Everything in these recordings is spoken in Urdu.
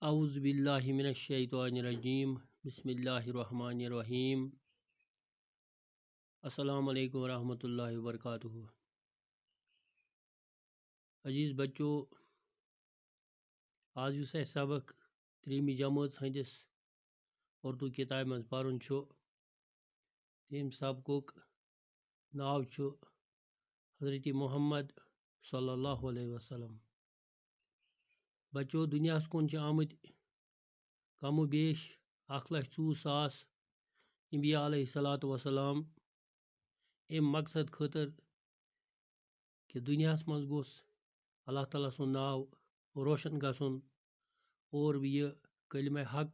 اعوذ باللہ من الشیطان الرجیم بسم اللہ الرحمن الرحیم السلام علیکم ورحمۃ اللہ وبرکاتہ۔ عزیز بچو، آج یُس اَسہِ سبق 3 جمٲژ ہٕنٛدِس اردو کتابہِ منٛز پرُن چھُ تَمہِ سبقُک ناو چھُ حضرت محمد صلی اللہ علیہ وسلم۔ بچو، دُنیاہس کُن چھِ آمٕتۍ کم و بیش 1,04,000 انبیاء علیہ الصلوۃ وسلام امہِ مقصد خٲطرٕ کہِ دُنیاہس منٛز گوٚژھ اللہ تعالیٰ سُنٛد ناو روشن گژھُن اور یہِ کلمہ حق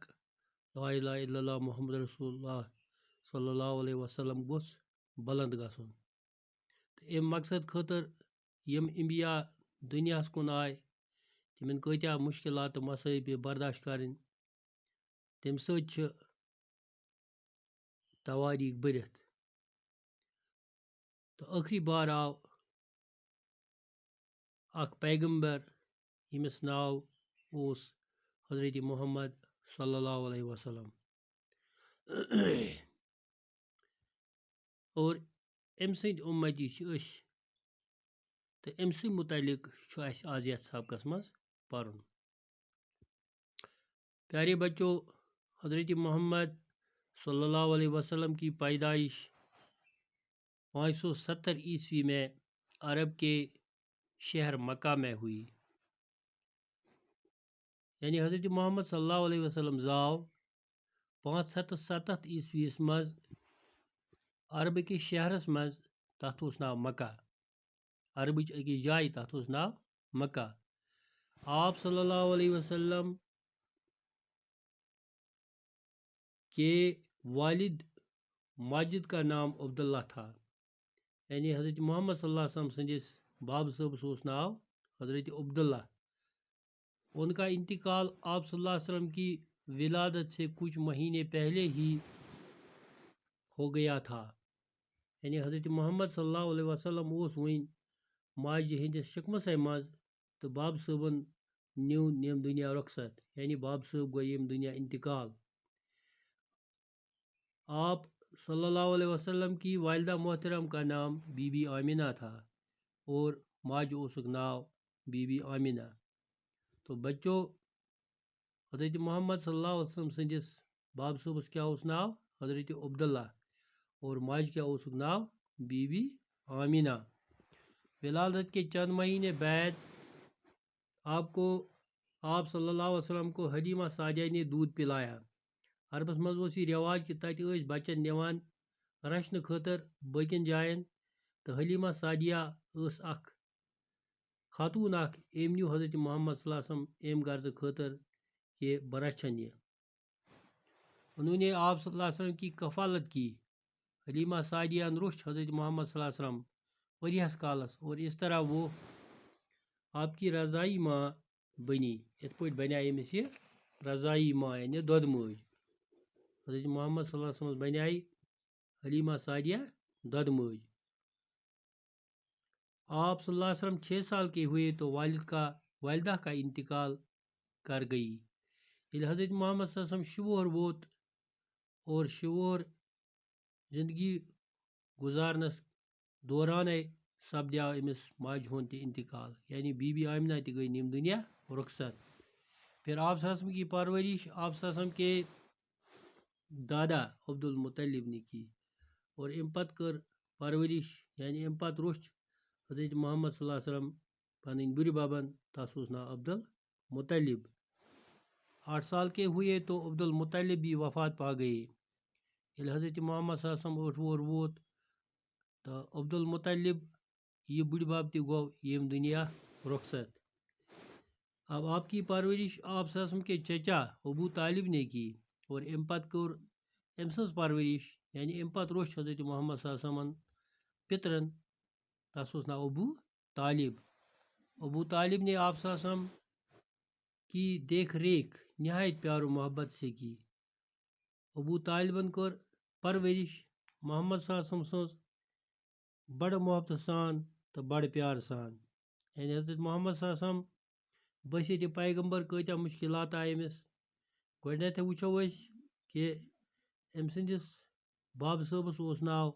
لا الہ الا اللہ محمد رسول اللہ صلی اللہ علیہ وسلم گوٚژھ بلند گژھُن تہٕ امہِ مقصد خٲطرٕ یِم انبیاء دُنیاہس کُن آے تِمن کۭتیاہ مُشکلات تہٕ مسٲیب پیٚیہِ برداشت کرٕنۍ، تمہِ سۭتۍ چھِ تواریٖخ بٔرِتھ تہٕ ٲخری بار آو اکھ پیغمبر ییٚمِس ناو اوس حضرت محمد صلی اللہ علیہ وسلم اور أمۍ سٕنٛدۍ اُمتی چھِ أسۍ تہٕ أمۍ سٕے متعلق چھُ اَسہِ آز یتھ سبقس منٛز پرُن۔ پیارے بچو، حضرت محمد صلی اللہ علیہ وسلم کی پیدائش 570 عیسوی میں عرب کے شہر مکہ میں ہوئی، یعنی حضرت محمد صلی اللہ علیہ وسلم زاو 570 عیسویس مز عرب کِس شہرس مز، تتھ اوس ناو مکہ، عربٕچ أکِس جایہِ تتھ اوس ناو مکہ۔ آپ صلی اللہ علیہ وسلم کے والد ماجد کا نام عبداللہ تھا، یعنی حضرت محمد صلی اللہ علیہ وسلم سندس باب صٲبس اوس ناو حضرت عبداللہ۔ ان کا انتقال آپ صلی اللہ علیہ وسلم کی ولادت سے کچھ مہینے پہلے ہی ہو گیا تھا، یعنی حضرت محمد صلی اللہ علیہ وسلم اوس وُنہِ ماجہِ ہندس شکمسے مز تہٕ باب صٲبن نیو ییٚمہِ دُنیا رخصت، یعنی باب صٲب گوٚو ییٚمہِ دُنیا انتقال۔ آپ صلی اللہ علیہ وسلم کی والدہ محترم کا نام بی بی آمینہ تھا اور ماجہِ اوسُکھ ناو بی بی آمینہ۔ تو بچو، حضرت محمد صلی اللہ علیہ وسلم سندس باب صٲبس کیا اوس ناو حضرت عبداللہ اور ماجہِ کیا اوسُکھ ناو بی بی آمینہ۔ ولادت کے چند مہینے بعد آپ صلی اللہ علیہ وسلم کو حلیمہ سعدیہ نے دودھ پلایا۔ عربس مز اوس یہ رواج کہ تتہِ ٲسۍ بچن نِوان رچھنہٕ خٲطرٕ باقین جاین، تہٕ حلیمہ سعدیہ ٲس اکھ خاتون اکھ، أمۍ نیوٗ حضرت محمد صلی اللہ علیہ وسلم امہِ غرضہٕ خٲطرٕ کہ بہٕ رچھن یہ۔ انہوں نے آپ صلی اللہ علیہ وسلم کی کفالت کی۔ حلیمہ سعدیہ روٚچھ حضرت محمد صلی اللہ علیہ وسلم ؤریس کالس اور اس طرح وہ آپ کی رضائی ماں بنی، یتھ پٲٹھۍ بنے أمِس یہِ رضائی ماں یعنی دۄدٕ موج۔ حضرت محمد صلی اللہ علیہ وسلم بنے حلیمہ سعدیہ دۄدٕ موج۔ آپ صلی اللہ علیہ وسلم 6 سال کے ہوئے تو والدہ کا انتقال کر گئی۔ ییٚلہِ حضرت محمد صلی اللہ علیہ وسلم شُوہر ووت اور شُوہر زندگی گزارنس دورانٕے سپدیو أمِس ماجہِ ہُنٛد تہِ انتقال، یعنی بی بی آمینہ تہِ گئی نیم دنیا رخصت۔ پھر آپ صلی اللہ علیہ وسلم کی پرورش آپ صلی اللہ علیہ وسلم کے دادا عبدالمطلب نے کی اور امہِ پتہٕ کٔر پرورش، یعنی امہِ پتہٕ روٚچھ حضرت محمد صلی اللہ علیہ وسلم پنٕنۍ بُڈِ ببن، تس اوس ناو عبدالمطلب۔ 8 سال کے ہوئے تو عبدالمطلب بھی وفات پا گئے۔ ییٚلہِ حضرت محمد صلی اللہ علیہ وسلم 8 وُہر ووت تو عبدالمطلب یہ بُڈِ بب تہِ گوٚو ییٚمہِ دنیا رخصت۔ اب آپ کی پرورش آپ صلی اللہ علیہ وسلم کے چچا ابو طالب نے کی اور امہِ پتہٕ کٔر أمۍ سٕنٛز پرورش، یعنی امہِ پتہٕ روٚچھ حضرت محمد صلی اللہ علیہ وسلم پترن، تس اوس ناو ابو طالب۔ ابو طالب نے آپ صلی اللہ علیہ وسلم کی دیکھ ریکھ نہایت پیار و محبت سے کی۔ ابو طالبن کٔر پرورش محمد صلی اللہ علیہ وسلم سٕنٛز بڑٕ محبت سان تہٕ بڑٕ پیار سان، یعنی حضرت محمد صلی اللہ علیہ وسلم بسیت پیغمبر کۭتیاہ مُشکِلات آیہِ أمِس گۄڈٕنٮ۪تھٕے وٕچھو أسۍ کہِ أمۍ سٕنٛدِس بابہٕ صٲبَس اوس ناو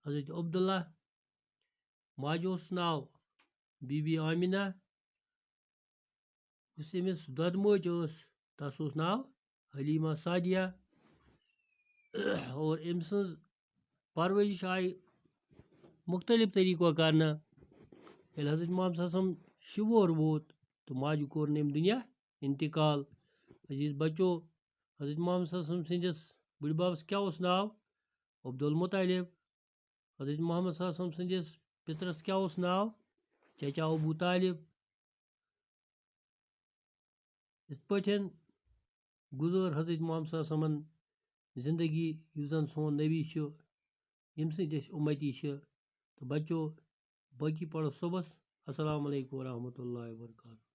حضرت عبداللہ، ماجہِ اوس ناو بی بی آمِنہ، یُس أمِس دۄدٕ موج ٲس تَس اوس ناو حلیٖمہ سعدیہ، اور أمۍ سٕنٛز پرؤرِش آیہِ مُختلِف طٔریٖقو کرنہٕ. ییٚلہِ حضرت محمد صلی اللہ علیہ وسلم شِہ وُہُر ووت تہٕ ماجہِ کوٚرُن أمۍ دُنیا اِنتقال. عزیٖز بچو، حضرت محمد صلی اللہ علیہ وسلم سٕنٛدِس بٕڈِببس کیٛاہ اوس ناو؟ عبدالمطلب. حضرت محمد صلی اللہ علیہ وسلم سٕنٛدِس پِترَس کیٛاہ اوس ناو؟ چچا ابوٗ طالب. یِتھ پٲٹھۍ گُزٲر حضرت محمد صلی اللہ علیہ وسلمن زندگی یُس زن سون نبی چھُ، ییٚمہِ سۭتۍ أسۍ اُمتی چھِ. تہٕ بچو باقی پرو صُبحس. السلام علیکم ورحمتہ اللہ وبرکاتہ.